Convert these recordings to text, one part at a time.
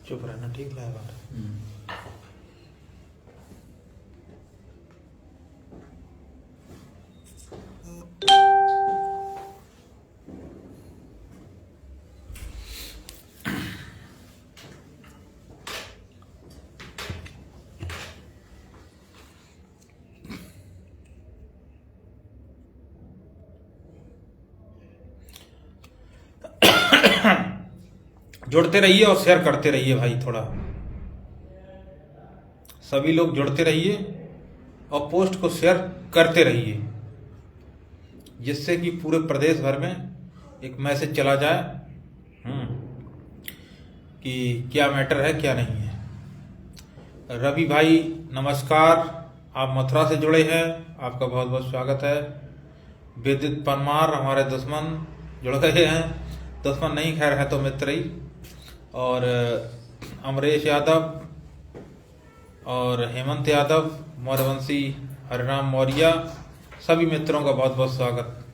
चुप रहना ठीक है बात। जुड़ते रहिए और शेयर करते रहिए भाई, थोड़ा सभी लोग जुड़ते रहिए और पोस्ट को शेयर करते रहिए, जिससे कि पूरे प्रदेश भर में एक मैसेज चला जाए कि क्या मैटर है क्या नहीं है। रवि भाई नमस्कार, आप मथुरा से जुड़े हैं, आपका बहुत बहुत स्वागत है। विदित परमार हमारे दुश्मन जुड़ गए हैं, दुश्मन नहीं खैर है तो मित्र ही। और अमरेश यादव और हेमंत यादव, मौर्यवंशी हरिराम मौर्य, सभी मित्रों का बहुत बहुत स्वागत।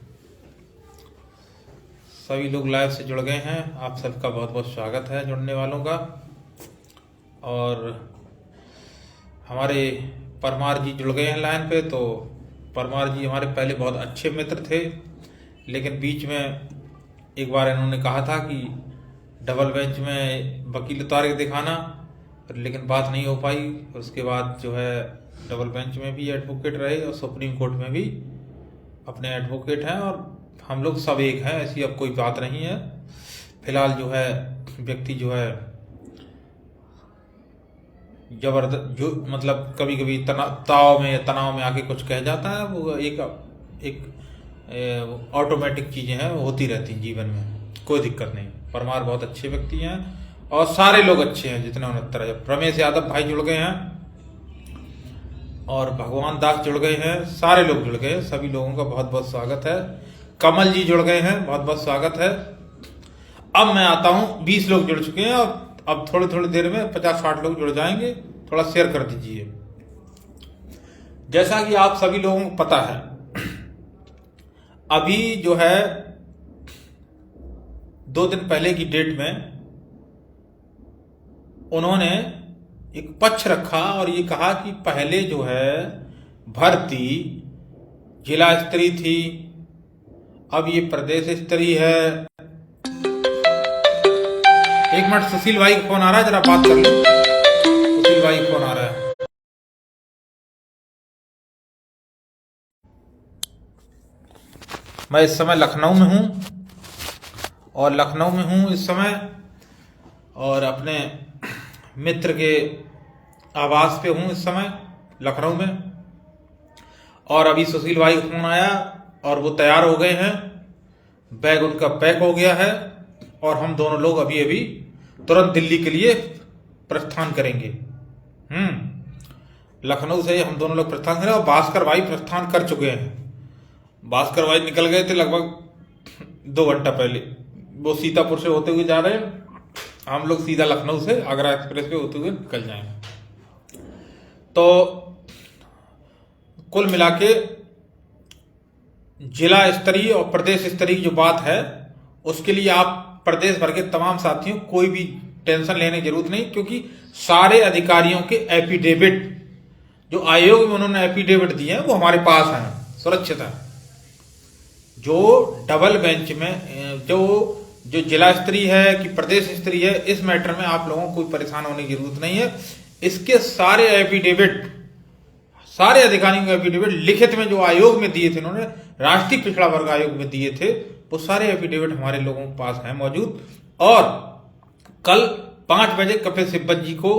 सभी लोग लाइव से जुड़ गए हैं, आप सबका बहुत बहुत स्वागत है जुड़ने वालों का। और हमारे परमार जी जुड़ गए हैं लाइन पे। तो परमार जी हमारे पहले बहुत अच्छे मित्र थे, लेकिन बीच में एक बार इन्होंने कहा था कि डबल बेंच में वकील उतार के दिखाना, लेकिन बात नहीं हो पाई। उसके बाद जो है डबल बेंच में भी एडवोकेट रहे और सुप्रीम कोर्ट में भी अपने एडवोकेट हैं, और हम लोग सब एक हैं, ऐसी अब कोई बात नहीं है। फिलहाल जो है व्यक्ति जो है जबरदस्त, जो मतलब कभी कभी तनाव में आके कुछ कह जाता है, वो एक ऑटोमेटिक चीजें हैं, होती रहती हैं जीवन में, कोई दिक्कत नहीं। परमार बहुत अच्छे व्यक्ति हैं और सारे लोग अच्छे हैं जितने 69। रमेश यादव भाई जुड़ गए हैं और भगवान दास जुड़ गए हैं, सारे लोग जुड़ गए हैं, सभी लोगों का बहुत बहुत स्वागत है। कमल जी जुड़ गए हैं, बहुत बहुत स्वागत है। अब मैं आता हूं, 20 लोग जुड़ चुके हैं और अब थोड़ी थोड़ी देर में 50-60 लोग जुड़ जाएंगे, थोड़ा शेयर कर दीजिए। जैसा कि आप सभी लोगों को पता है, अभी जो है 2 दिन पहले की डेट में उन्होंने एक पक्ष रखा और ये कहा कि पहले जो है भर्ती जिला स्तरीय थी, अब ये प्रदेश स्तरीय है। एक मिनट, सुशील भाई का फोन आ रहा है, जरा बात कर लो। सुशील भाई का फोन आ रहा है। मैं इस समय लखनऊ में हूं, और लखनऊ में हूं इस समय, और अपने मित्र के आवास पे हूं इस समय लखनऊ में। और अभी सुशील भाई का फोन आया और वो तैयार हो गए हैं, बैग उनका पैक हो गया है, और हम दोनों लोग अभी अभी तुरंत दिल्ली के लिए प्रस्थान करेंगे। लखनऊ से हम दोनों लोग प्रस्थान करें, और भास्कर भाई प्रस्थान कर चुके हैं। भास्कर भाई निकल गए थे लगभग 2 घंटा पहले, वो सीतापुर से होते हुए जा रहे हैं, हम लोग सीधा लखनऊ से आगरा एक्सप्रेस पे होते हुए निकल जाएंगे। तो कुल मिला के जिला स्तरीय और प्रदेश स्तरीय जो बात है, उसके लिए आप प्रदेश भर के तमाम साथियों कोई भी टेंशन लेने की जरूरत नहीं, क्योंकि सारे अधिकारियों के एफिडेविट जो आयोग में उन्होंने एफिडेविट दिए हैं वो हमारे पास हैं, सुरक्षित है। जो डबल बेंच में जो जिला स्तरीय है कि प्रदेश स्तरीय है, इस मैटर में आप लोगों को कोई परेशान होने की जरूरत नहीं है। इसके सारे एफिडेविट, सारे अधिकारियों के एफिडेविट लिखित में जो आयोग में दिए थे, उन्होंने राष्ट्रीय पिछड़ा वर्ग आयोग में दिए थे, वो सारे एफिडेविट हमारे लोगों के पास हैं मौजूद। और कल 5 बजे कपिल सिब्बत जी को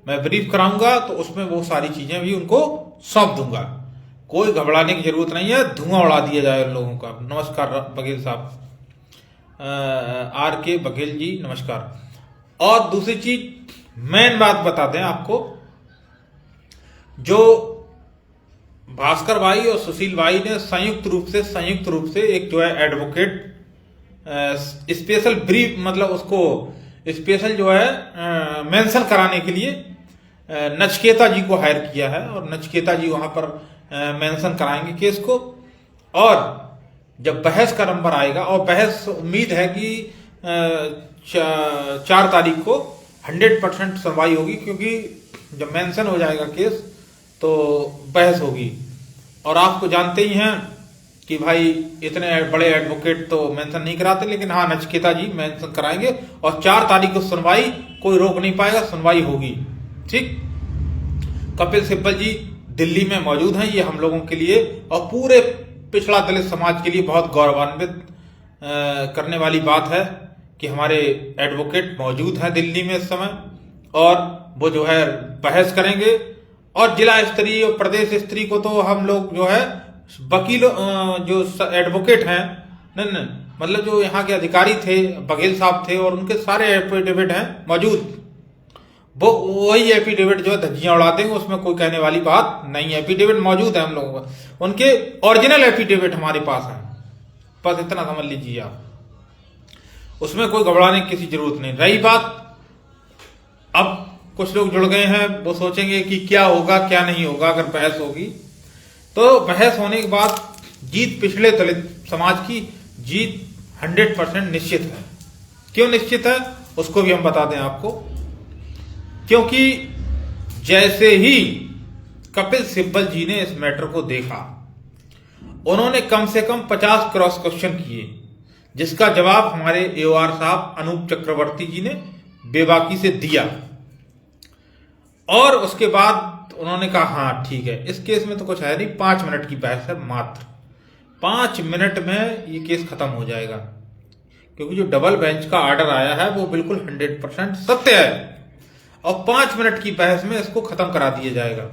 मैं ब्रीफ कराऊंगा, तो उसमें वो सारी चीजें भी उनको सौंप दूंगा। कोई घबराने की जरूरत नहीं है, धुआं उड़ा दिया जाए उन लोगों का। नमस्कार बघेल साहब, आर के बघेल जी नमस्कार। और दूसरी चीज, मेन बात बता दें आपको, जो भास्कर भाई और सुशील भाई ने संयुक्त रूप से एक जो है एडवोकेट स्पेशल ब्रीफ, मतलब उसको स्पेशल जो है मेंशन कराने के लिए नचकेता जी को हायर किया है, और नचकेता जी वहां पर मेंशन कराएंगे केस को। और जब बहस का नंबर आएगा, और बहस उम्मीद है कि 4 तारीख को 100% सुनवाई होगी, क्योंकि जब मेंशन हो जाएगा केस तो बहस होगी। और आपको जानते ही हैं कि भाई इतने बड़े एडवोकेट तो मेंशन नहीं कराते, लेकिन हाँ नचकेता जी मेंशन कराएंगे, और 4 तारीख को सुनवाई, कोई रोक नहीं पाएगा, सुनवाई होगी। ठीक, कपिल सिब्बल जी दिल्ली में मौजूद हैं, ये हम लोगों के लिए और पूरे पिछड़ा दलित समाज के लिए बहुत गौरवान्वित करने वाली बात है कि हमारे एडवोकेट मौजूद हैं दिल्ली में इस समय, और वो जो है बहस करेंगे। और जिला स्तरीय और प्रदेश स्तरीय को तो हम लोग जो है वकील जो एडवोकेट हैं, नहीं मतलब जो यहाँ के अधिकारी थे, बघेल साहब थे, और उनके सारे एफिडेविट हैं मौजूद, वो वही एफिडेविट जो है धज्जियां उड़ा देंगे, उसमें कोई कहने वाली बात नहीं है। एफिडेविट मौजूद है हम लोगों का, उनके ओरिजिनल एफिडेविट हमारे पास है, बस इतना समझ लीजिए आप, उसमें कोई घबराने की किसी जरूरत नहीं। रही बात, अब कुछ लोग जुड़ गए हैं, वो सोचेंगे कि क्या होगा क्या नहीं होगा अगर बहस होगी। तो बहस होने के बाद जीत पिछले दलित समाज की जीत 100% निश्चित है। क्यों निश्चित है उसको भी हम बता दें आपको, क्योंकि जैसे ही कपिल सिब्बल जी ने इस मैटर को देखा, उन्होंने कम से कम 50 क्रॉस क्वेश्चन किए, जिसका जवाब हमारे एओआर साहब अनूप चक्रवर्ती जी ने बेबाकी से दिया। और उसके बाद उन्होंने कहा हाँ ठीक है, इस केस में तो कुछ है नहीं, 5 मिनट की बहस है मात्र, 5 मिनट में ये केस खत्म हो जाएगा, क्योंकि जो डबल बेंच का ऑर्डर आया है वो बिल्कुल 100% सत्य है, और 5 मिनट की बहस में इसको खत्म करा दिया जाएगा।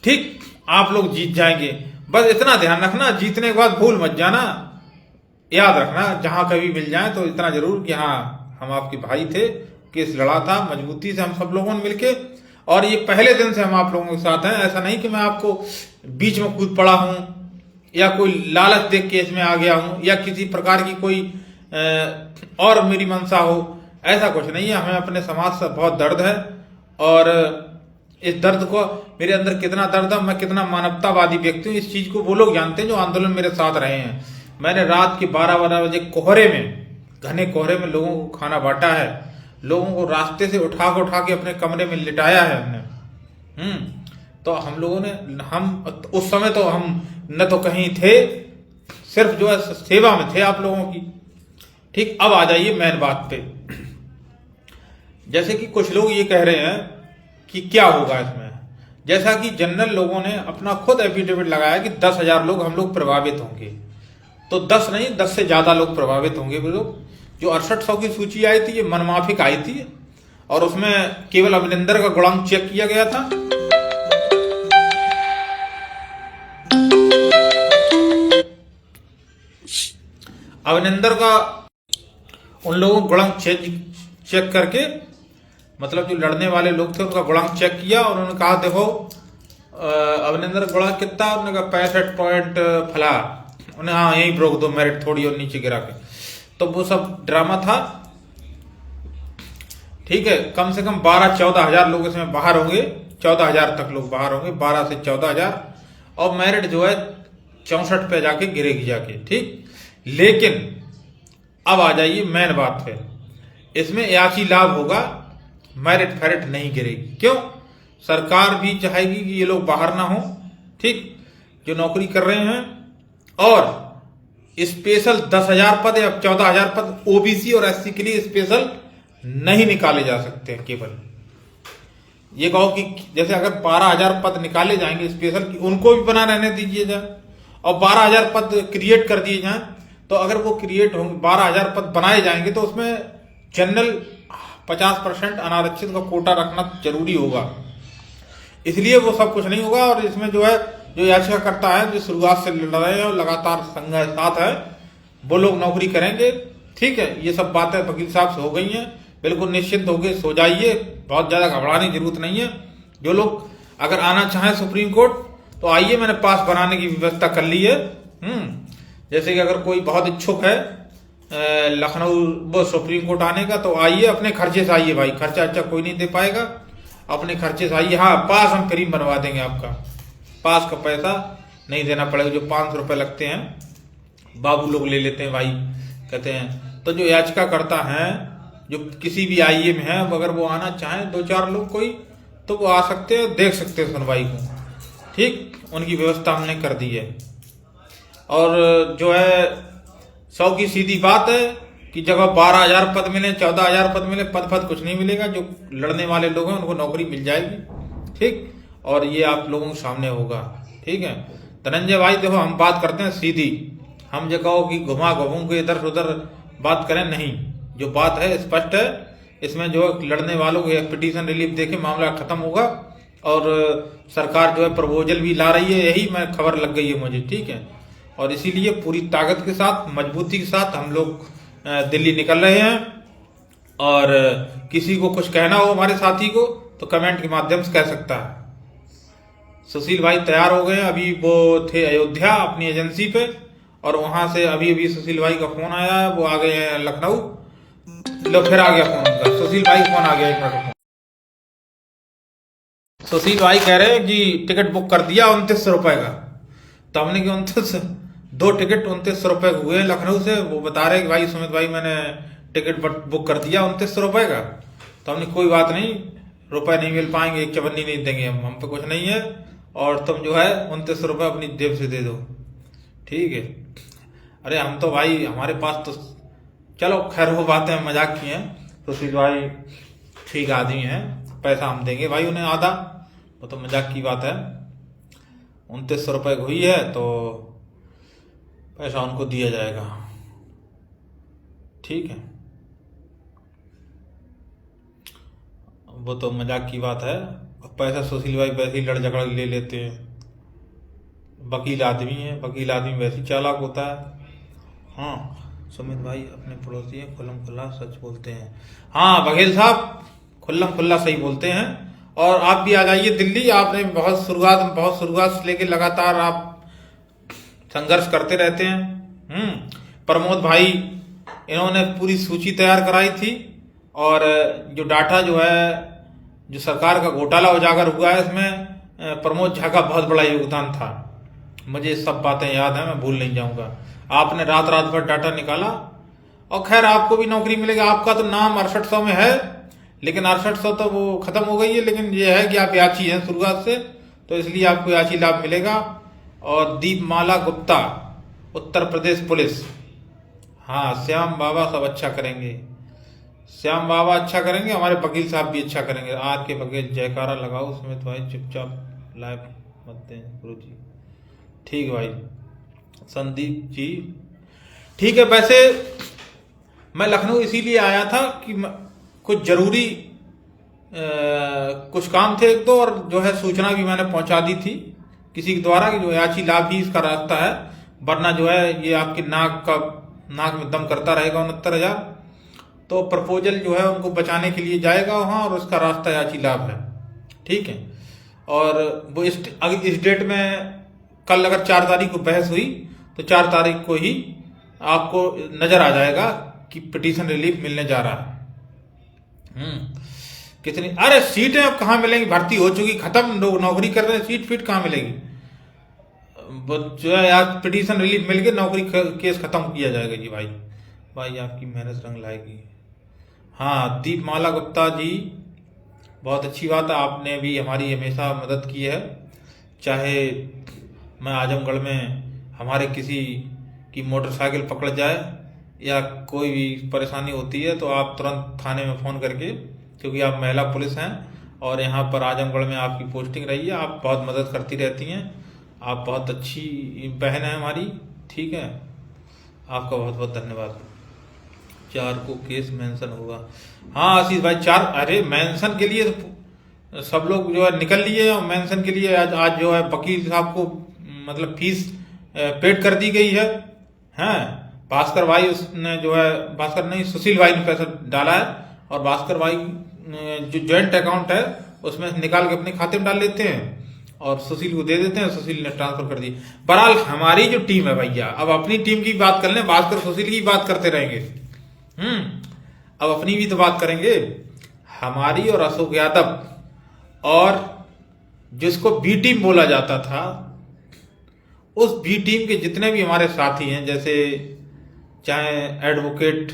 ठीक, आप लोग जीत जाएंगे, बस इतना ध्यान रखना, जीतने के बाद भूल मत जाना, याद रखना जहां कभी मिल जाए तो इतना जरूर कि हाँ हम आपके भाई थे, केस लड़ा था मजबूती से हम सब लोगों ने मिलके, और ये पहले दिन से हम आप लोगों के साथ हैं। ऐसा नहीं कि मैं आपको बीच में कूद पड़ा हूं, या कोई लालच देख केस में आ गया हूं, या किसी प्रकार की कोई और मेरी मंशा हो, ऐसा कुछ नहीं है। हमें अपने समाज से बहुत दर्द है, और इस दर्द को, मेरे अंदर कितना दर्द है, मैं कितना मानवतावादी व्यक्ति हूँ, इस चीज को वो लोग जानते हैं जो आंदोलन मेरे साथ रहे हैं। मैंने रात के 12 बजे कोहरे में, घने कोहरे में लोगों को खाना बांटा है, लोगों को रास्ते से उठा के अपने कमरे में लिटाया है हमने। तो हम लोगों ने, हम उस समय तो हम न तो कहीं थे, सिर्फ जो है सेवा में थे आप लोगों की। ठीक, अब आ जाइए मेन बात पे। जैसे कि कुछ लोग ये कह रहे हैं कि क्या होगा इसमें, जैसा कि जनरल लोगों ने अपना खुद एफिडेविट लगाया कि 10,000 लोग हम लोग प्रभावित होंगे, तो 10 नहीं 10 से ज्यादा लोग प्रभावित होंगे। वो लोग जो 6800 की सूची आई थी, ये मनमाफिक आई थी, और उसमें केवल अभिनंदन का गुणांक चेक किया गया था। अभिनंदन का उन लोगों को गुणांक चेक करके, मतलब जो लड़ने वाले लोग थे उनका गुणांक चेक किया, और उन्होंने कहा देखो अभिनंदन का गुणांक कितना, उन्होंने कहा 65 पॉइंट फला, उन्हें हाँ यही रोक दो, मेरिट थोड़ी और नीचे गिरा के। तो वो सब ड्रामा था। ठीक है, कम से कम 12-14 हजार लोग इसमें बाहर होंगे, 14 हजार तक लोग बाहर होंगे, 12 से 14 हजार, और मेरिट जो है 64 पे जाके गिरेगी जाके। ठीक, लेकिन अब आ जाइए मेन बात पे, इसमें याची लाभ होगा, मेरिट फेरिट नहीं गिरेगी। क्यों? सरकार भी चाहेगी कि ये लोग बाहर ना हो, ठीक, जो नौकरी कर रहे हैं, और स्पेशल 10,000 पद या 14,000 पद ओबीसी और एससी के लिए स्पेशल नहीं निकाले जा सकते हैं। केवल ये कहो कि जैसे अगर 12,000 पद निकाले जाएंगे स्पेशल की, उनको भी बना रहने दीजिए जाए, और 12,000 पद क्रिएट कर दिए जाएं, तो अगर वो क्रिएट होंगे 12,000 पद बनाए जाएंगे, तो उसमें जनरल 50% अनारक्षित का कोटा रखना जरूरी होगा। इसलिए वो सब कुछ नहीं होगा, और इसमें जो है जो याचिका करता है, जो शुरुआत से लड़ रहे हैं और लगातार संघर्ष साथ है, वो लोग नौकरी करेंगे। ठीक है, ये सब बातें वकील साहब से हो गई हैं, बिल्कुल निश्चिंत होकर सो जाइए, बहुत ज्यादा घबराने की जरूरत नहीं है। जो लोग अगर आना चाहें सुप्रीम कोर्ट, तो आइए, मैंने पास बनाने की व्यवस्था कर ली है। जैसे कि अगर कोई बहुत इच्छुक है लखनऊ वो सुप्रीम कोर्ट आने का, तो आइए, अपने खर्चे से आइए भाई, खर्चा अच्छा कोई नहीं दे पाएगा, अपने खर्चे से आइए। हाँ, पास हम फ्री बनवा देंगे आपका, पास का पैसा नहीं देना पड़ेगा। जो 500 रुपये लगते हैं बाबू लोग ले लेते हैं भाई, कहते हैं। तो जो याचिका करता है, जो किसी भी आईए में है, अगर वो आना चाहें 2-4 लोग कोई, तो वो आ सकते हैं, देख सकते हैं सुनवाई को। ठीक, उनकी व्यवस्था हमने कर दी है। और जो है 100 की सीधी बात है कि जगह 12,000 पद मिले, 14,000 पद मिले, पद कुछ नहीं मिलेगा। जो लड़ने वाले लोग हैं उनको नौकरी मिल जाएगी। ठीक, और ये आप लोगों के सामने होगा। ठीक है धनंजय भाई, देखो हम बात करते हैं सीधी, हम जो कहो कि घुमा घुमू के इधर उधर बात करें, नहीं। जो बात है स्पष्ट है। इसमें जो लड़ने वालों को पिटीशन रिलीफ देके मामला खत्म होगा। और सरकार जो है प्रपोजल भी ला रही है, यही मैं खबर लग गई है मुझे। ठीक है, और इसीलिए पूरी ताकत के साथ, मजबूती के साथ हम लोग दिल्ली निकल रहे हैं। और किसी को कुछ कहना हो हमारे साथी को, तो कमेंट के माध्यम से कह सकता है। सुशील भाई तैयार हो गए, अभी वो थे अयोध्या अपनी एजेंसी पे, और वहां से अभी सुशील भाई का फोन आया है, वो आ गए हैं लखनऊ। लो, फिर आ गया फोन उनका, सुशील भाई फोन आ गया, 1 मिनट। सुशील भाई कह रहे हैं कि टिकट बुक कर दिया 2900 रुपए का। तो हमने कि 2 टिकट 2900 रुपए हुए लखनऊ से। वो बता रहे कि भाई सुमित भाई, मैंने टिकट बुक कर दिया 2900 रुपए का। तो हमने कोई बात नहीं, रुपए नहीं मिल पाएंगे, 1 चवन्नी नहीं देंगे हम पे कुछ नहीं है, और तुम जो है 2900 रुपये अपनी जेब से दे दो। ठीक है, अरे हम तो भाई, हमारे पास तो, चलो खैर वो बातें हम मजाक की हैं। सुशील भाई ठीक आदमी हैं, पैसा हम देंगे भाई उन्हें आधा, वो तो मजाक की बात है। 2900 रुपये हुई है तो पैसा उनको दिया जाएगा। ठीक है, वो तो मजाक की बात है। पैसा सुशील भाई वैसे ही लड़ झगड़ ले लेते हैं, वकील आदमी है, वकील आदमी वैसे ही चालाक होता है। हाँ, सुमित भाई अपने पड़ोसी हैं, खुल्लम खुल्ला सच बोलते हैं। हाँ बघेल साहब, खुल्लम खुल्ला सही बोलते हैं। और आप भी आ जाइए दिल्ली, आपने बहुत शुरुआत से लेके लगातार आप संघर्ष करते रहते हैं। प्रमोद भाई, इन्होंने पूरी सूची तैयार कराई थी, और जो डाटा जो है, जो सरकार का घोटाला उजागर हुआ है, इसमें प्रमोद झा का बहुत बड़ा योगदान था। मुझे सब बातें याद है, मैं भूल नहीं जाऊंगा। आपने रात भर डाटा निकाला, और खैर आपको भी नौकरी मिलेगी। आपका तो नाम 6800 में है, लेकिन 6800 तो वो खत्म हो गई है। लेकिन ये है कि आप याची हैं शुरुआत से, तो इसलिए आपको याची लाभ मिलेगा। और दीपमाला गुप्ता, उत्तर प्रदेश पुलिस। हाँ, श्याम बाबा सब अच्छा करेंगे, श्याम बाबा अच्छा करेंगे, हमारे वकील साहब भी अच्छा करेंगे। आर के वकील जयकारा लगाओ, सुमित भाई चुपचाप लाइव मत दें गुरु जी। ठीक भाई, संदीप जी ठीक है। वैसे मैं लखनऊ इसीलिए आया था कि कुछ जरूरी कुछ काम थे एक दो, और जो है सूचना भी मैंने पहुंचा दी थी किसी के द्वारा कि जो याची लाभ ही इसका रास्ता है, वरना जो है ये आपकी नाक में दम करता रहेगा 69,000। तो प्रपोजल जो है उनको बचाने के लिए जाएगा वहाँ, और उसका रास्ता याची लाभ है। ठीक है, और वो इस डेट में, कल अगर 4 तारीख को बहस हुई, तो 4 तारीख को ही आपको नजर आ जाएगा कि पिटीशन रिलीफ मिलने जा रहा है। कितनी, अरे सीटें अब कहाँ मिलेंगी, भर्ती हो चुकी, खत्म, लोग नौकरी कर रहे हैं, सीट फीट कहाँ मिलेगी। जो है आज पिटीशन रिलीफ मिल के नौकरी केस खत्म किया जाएगा जी। भाई आपकी मेहनत रंग लाएगी। हाँ, दीपमाला गुप्ता जी, बहुत अच्छी बात है, आपने भी हमारी हमेशा मदद की है। चाहे मैं आजमगढ़ में हमारे किसी की मोटरसाइकिल पकड़ जाए या कोई भी परेशानी होती है, तो आप तुरंत थाने में फ़ोन करके, क्योंकि आप महिला पुलिस हैं और यहाँ पर आजमगढ़ में आपकी पोस्टिंग रही है, आप बहुत मदद करती रहती हैं, आप बहुत अच्छी बहन हैं हमारी। ठीक है, आपका बहुत बहुत धन्यवाद। 4 को केस मेंशन होगा। हाँ आशीष भाई, 4, अरे मेंशन के लिए सब लोग जो है निकल लिए, और मेंशन के लिए आज जो है वकील साहब को मतलब फीस पेड कर दी गई है। हैं, भास्कर भाई उसने जो है, भास्कर नहीं, सुशील भाई ने पैसा डाला है, और भास्कर भाई जो ज्वाइंट अकाउंट है उसमें निकाल के अपने खाते में डाल लेते हैं, और सुशील को दे देते हैं, सुशील ने ट्रांसफर कर दी। बहरहाल हमारी जो टीम है भैया, अब अपनी टीम की बात कर लें, भास्कर सुशील की बात करते रहेंगे। अब अपनी भी तो बात करेंगे। हमारी और अशोक यादव और जिसको बी टीम बोला जाता था, उस बी टीम के जितने भी हमारे साथी हैं, जैसे चाहे एडवोकेट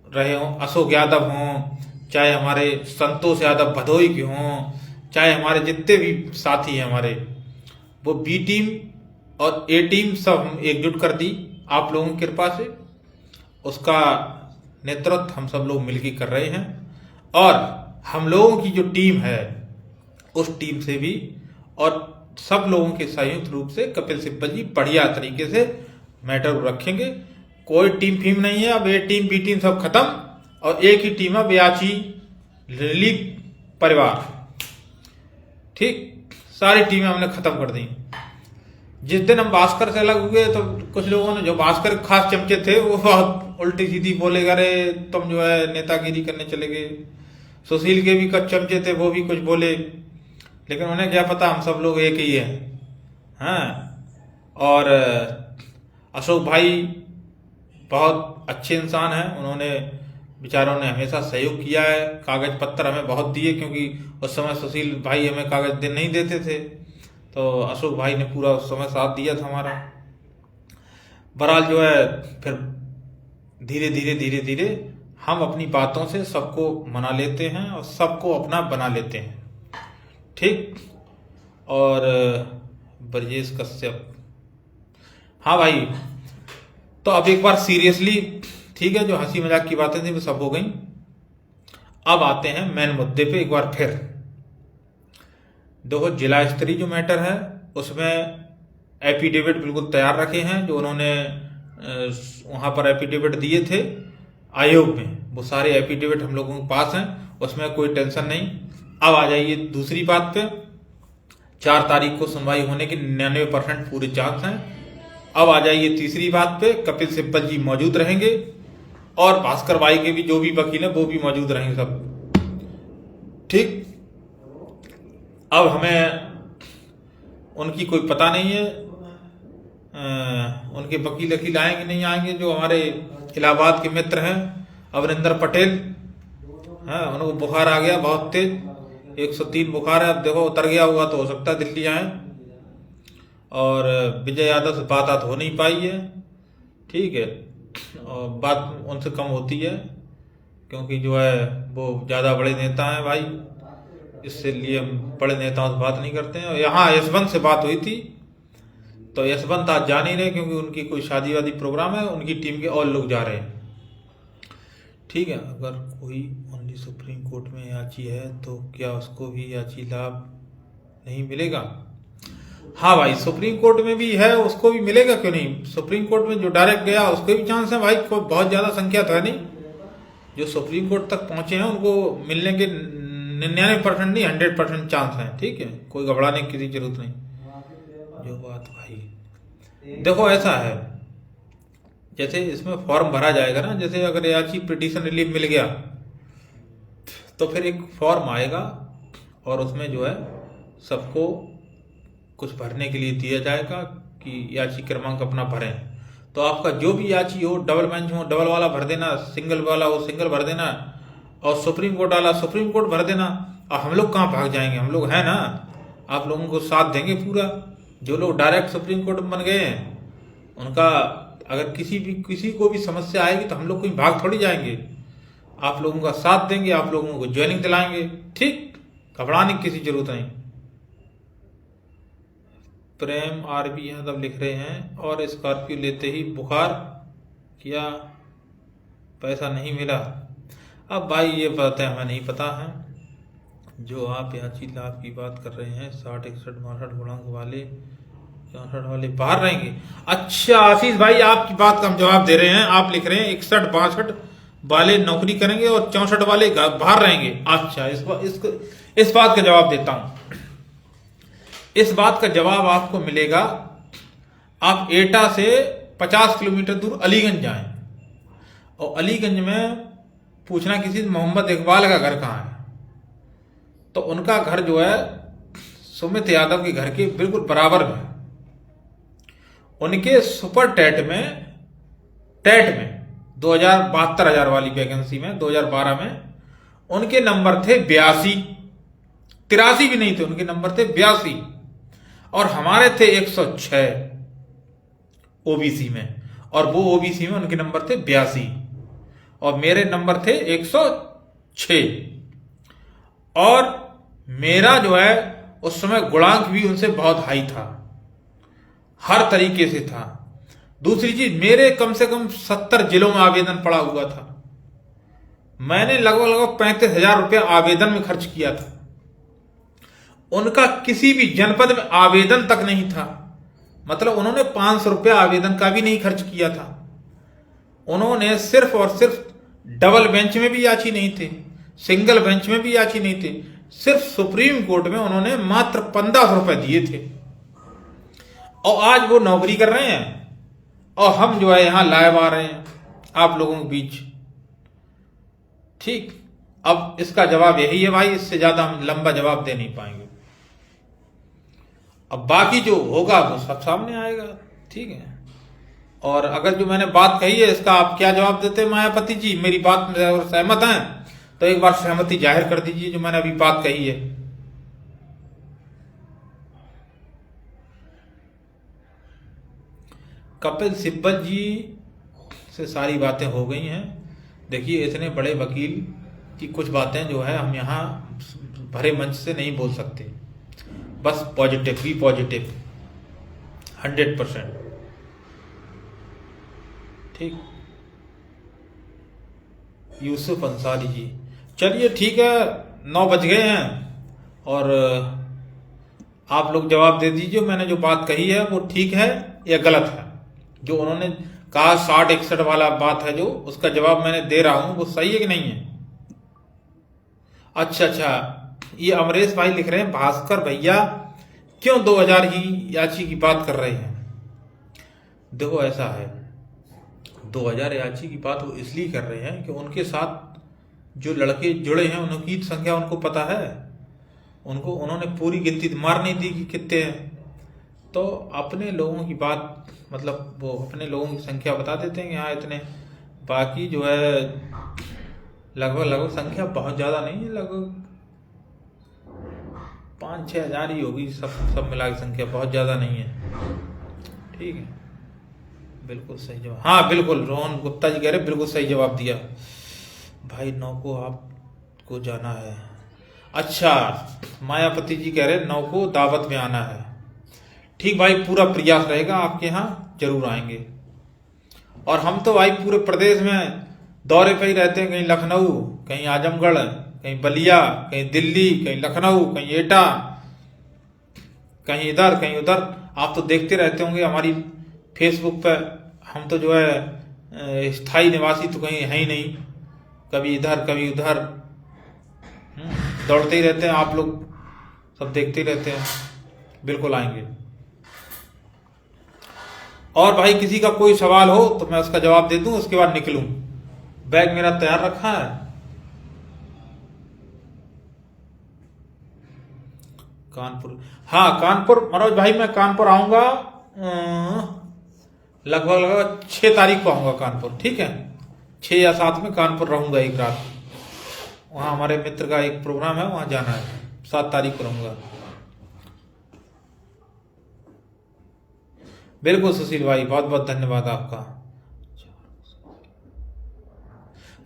रहे हों अशोक यादव हों, चाहे हमारे संतोष यादव भदोई के हों, चाहे हमारे जितने भी साथी हैं हमारे, वो बी टीम और ए टीम सब हम एकजुट कर दी आप लोगों की कृपा से। उसका नेतृत्व हम सब लोग मिलकर कर रहे हैं और हम लोगों की जो टीम है उस टीम से भी और सब लोगों के संयुक्त रूप से कपिल सिब्बल जी बढ़िया तरीके से मैटर को रखेंगे। कोई टीम फीम नहीं है, अब ए टीम बी टीम सब खत्म और एक ही टीम है बयाची रिलीफ परिवार। ठीक, सारी टीमें हमने खत्म कर दी। जिस दिन हम भास्कर से अलग हुए तो कुछ लोगों ने, जो भास्कर खास चमचे थे, वो बहुत उल्टी सीधी बोले, अरे तुम जो है नेतागिरी करने चले गए। सुशील के भी कुछ चमचे थे, वो भी कुछ बोले, लेकिन उन्हें क्या पता हम सब लोग एक ही हैं। हाँ, और अशोक भाई बहुत अच्छे इंसान हैं, उन्होंने बेचारों ने हमेशा सहयोग किया है, कागज पत्तर हमें बहुत दिए, क्योंकि उस समय सुशील भाई हमें कागज नहीं देते थे, तो अशोक भाई ने पूरा उस समय साथ दिया था हमारा। बहरहाल जो है फिर धीरे धीरे धीरे धीरे हम अपनी बातों से सबको मना लेते हैं और सबको अपना बना लेते हैं। ठीक, और ब्रजेश कश्यप, हाँ भाई, तो अब एक बार सीरियसली, ठीक है, जो हंसी मजाक की बातें थी वो सब हो गई। अब आते हैं मेन मुद्दे पे एक बार फिर। देखो, जिला स्तरीय जो मैटर है उसमें एफिडेविट बिल्कुल तैयार रखे हैं, जो उन्होंने वहां पर एफिडेविट दिए थे आयोग में, वो सारे एफिडेविट हम लोगों के पास हैं, उसमें कोई टेंशन नहीं। अब आ जाइए दूसरी बात पे। 4 तारीख को सुनवाई होने के 99% पूरे चांस हैं। अब आ जाइए तीसरी बात पे, कपिल सिब्बल जी मौजूद रहेंगे और भास्कर भाई के भी जो भी वकील हैं वो भी मौजूद रहेंगे सब। ठीक, अब हमें उनकी कोई पता नहीं है, उनके वकील आएंगे नहीं आएंगे। जो हमारे इलाहाबाद के मित्र हैं अवनिंदर पटेल, हाँ, उनको बुखार आ गया बहुत तेज, 103 बुखार है। अब देखो उतर गया हुआ तो हो सकता है दिल्ली आए। और विजय यादव से बात हो नहीं पाई है, ठीक है, और बात उनसे कम होती है क्योंकि जो है वो ज़्यादा बड़े नेता हैं भाई, इससे लिए हम बड़े नेताओं से बात नहीं करते हैं। और यहाँ यशवंत से बात हुई थी, तो यशवंत आज जा नहीं रहे क्योंकि उनकी कोई शादी वादी प्रोग्राम है, उनकी टीम के और लोग जा रहे हैं। ठीक है, अगर कोई ओनली सुप्रीम कोर्ट में याची है तो क्या उसको भी याची लाभ नहीं मिलेगा? हाँ भाई, सुप्रीम कोर्ट में भी है, उसको भी मिलेगा, क्यों नहीं। सुप्रीम कोर्ट में जो डायरेक्ट गया उसके भी चांस है भाई, कोई बहुत ज्यादा संख्या तो है नहीं। जो सुप्रीम कोर्ट तक पहुंचे हैं उनको मिलने के 99% नहीं 100% चांस है। ठीक है, कोई घबराने की जरूरत नहीं। जो बात भाई देखो ऐसा है, जैसे इसमें फॉर्म भरा जाएगा ना, जैसे अगर याची पिटीशन रिलीफ मिल गया तो फिर एक फॉर्म आएगा और उसमें जो है सबको कुछ भरने के लिए दिया जाएगा कि याची क्रमांक अपना भरें। तो आपका जो भी याची हो, डबल बेंच हो डबल वाला भर देना, सिंगल वाला हो सिंगल भर देना, और सुप्रीम कोर्ट वाला सुप्रीम कोर्ट भर देना। और हम लोग कहाँ भाग जाएंगे, हम लोग हैं ना, आप लोगों को साथ देंगे पूरा। जो लोग डायरेक्ट सुप्रीम कोर्ट में बन गए हैं उनका अगर किसी को भी समस्या आएगी तो हम लोग कहीं भाग थोड़ी जाएंगे, आप लोगों का साथ देंगे, आप लोगों को ज्वाइनिंग दिलाएंगे। ठीक, घबराने की किसी जरूरत नहीं। प्रेम आरबी यादव लिख रहे हैं, और स्कॉर्पियो लेते ही बुखार किया, पैसा नहीं मिला। अब भाई ये बात है हमें नहीं पता है। जो आप याची लाभ की बात कर रहे हैं 60, 61, 62 गुणांक वाले 64 वाले बाहर रहेंगे। अच्छा आशीष भाई, आपकी बात का हम जवाब दे रहे हैं। आप लिख रहे हैं 61, 62 वाले नौकरी करेंगे और 64 वाले बाहर रहेंगे। अच्छा, इस बात का जवाब देता हूं। इस बात का जवाब आपको मिलेगा, आप एटा से 50 किलोमीटर दूर अलीगंज जाएं और अलीगंज में पूछना किसी मोहम्मद इकबाल का घर कहाँ है, तो उनका घर जो है सुमित यादव के घर के बिल्कुल बराबर में। उनके सुपर टेट में 2072,000 वाली वैकेंसी में 2012 में उनके नंबर थे 82, 83 भी नहीं थे, उनके नंबर थे 82 और हमारे थे 106 ओबीसी में, और वो ओबीसी में उनके नंबर थे 82 और मेरे नंबर थे 106। और मेरा जो है उस समय गुणांक भी उनसे बहुत हाई था, हर तरीके से था। दूसरी चीज, मेरे कम से कम 70 जिलों में आवेदन पड़ा हुआ था। मैंने लगभग 35,000 रुपया आवेदन में खर्च किया था। उनका किसी भी जनपद में आवेदन तक नहीं था, मतलब उन्होंने 500 रुपया आवेदन का भी नहीं खर्च किया था। उन्होंने सिर्फ और सिर्फ डबल बेंच में भी याची नहीं थे, सिंगल बेंच में भी याची नहीं थे, सिर्फ सुप्रीम कोर्ट में उन्होंने मात्र 1500 रुपए दिए थे और आज वो नौकरी कर रहे हैं और हम जो है यहां लाइव आ रहे हैं आप लोगों के बीच। ठीक, अब इसका जवाब यही है भाई, इससे ज्यादा हम लंबा जवाब दे नहीं पाएंगे। अब बाकी जो होगा वो सब सामने आएगा। ठीक है, और अगर जो मैंने बात कही है इसका आप क्या जवाब देते हैं मायापति जी? मेरी बात में अगर सहमत हैं तो एक बार सहमति जाहिर कर दीजिए जो मैंने अभी बात कही है। कपिल सिब्बल जी से सारी बातें हो गई हैं। देखिए, इतने बड़े वकील की कुछ बातें जो है हम यहाँ भरे मंच से नहीं बोल सकते। बस पॉजिटिव, बी पॉजिटिव 100%। ठीक, यूसुफ अंसारी जी, चलिए ठीक है, 9 बज गए हैं और आप लोग जवाब दे दीजिए मैंने जो बात कही है वो ठीक है या गलत है। जो उन्होंने कहा 60-61 वाला बात है जो, उसका जवाब मैंने दे रहा हूं वो सही है कि नहीं है? अच्छा, ये अमरेश भाई लिख रहे हैं, भास्कर भैया क्यों 2000 की याची की बात कर रहे हैं? देखो ऐसा है, 2000 याची की बात वो इसलिए कर रहे हैं कि उनके साथ जो लड़के जुड़े हैं उनकी संख्या उनको पता है। उन्होंने पूरी गिनती मार नहीं दी कि कितने हैं, तो अपने लोगों की बात, मतलब वो अपने लोगों की संख्या बता देते हैं कि हाँ इतने। बाकी जो है लगभग संख्या बहुत ज्यादा नहीं है, लगभग 5-6 हजार ही होगी, सब मिला की संख्या बहुत ज्यादा नहीं है। ठीक है, बिल्कुल सही जवाब। हाँ बिल्कुल, रोहन गुप्ता जी कह रहे बिल्कुल सही जवाब दिया भाई। 9 को आपको जाना है। अच्छा, मायापति जी कह रहे 9 को दावत में आना है। ठीक भाई, पूरा प्रयास रहेगा, आपके यहाँ जरूर आएंगे। और हम तो भाई पूरे प्रदेश में दौरे पे ही रहते हैं, कहीं लखनऊ, कहीं आजमगढ़, कहीं बलिया, कहीं दिल्ली, कहीं लखनऊ, कहीं एटा, कहीं इधर कहीं उधर। आप तो देखते रहते होंगे हमारी फेसबुक पे। हम तो जो है स्थायी निवासी तो कहीं है ही नहीं, कभी इधर कभी उधर दौड़ते ही रहते हैं। आप लोग सब देखते ही रहते हैं, बिल्कुल आएंगे। और भाई किसी का कोई सवाल हो तो मैं उसका जवाब दे दूं, उसके बाद निकलूं। बैग मेरा तैयार रखा है। कानपुर, हाँ कानपुर, मनोज भाई मैं कानपुर आऊंगा लगभग 6 तारीख को आऊंगा कानपुर। ठीक है, 6 या 7 में कानपुर रहूंगा एक रात। वहां हमारे मित्र का एक प्रोग्राम है, वहां जाना है। 7 तारीख को रहूंगा। बिल्कुल सुशील भाई, बहुत बहुत धन्यवाद आपका।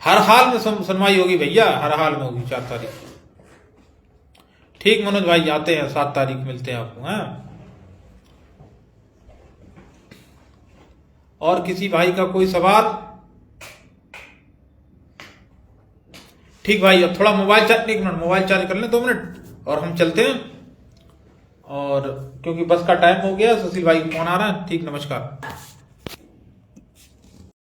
हर हाल में सुनवाई होगी भैया, हर हाल में होगी 4 तारीख। ठीक मनोज भाई, आते हैं 7 तारीख, मिलते हैं आपको। हैं और किसी भाई का कोई सवाल? ठीक भाई, अब थोड़ा mobile charge, 1 minute mobile charge कर लें, 2 मिनट और हम चलते हैं। और क्योंकि बस का टाइम हो गया, सुशील भाई फोन आ रहा है। ठीक, नमस्कार।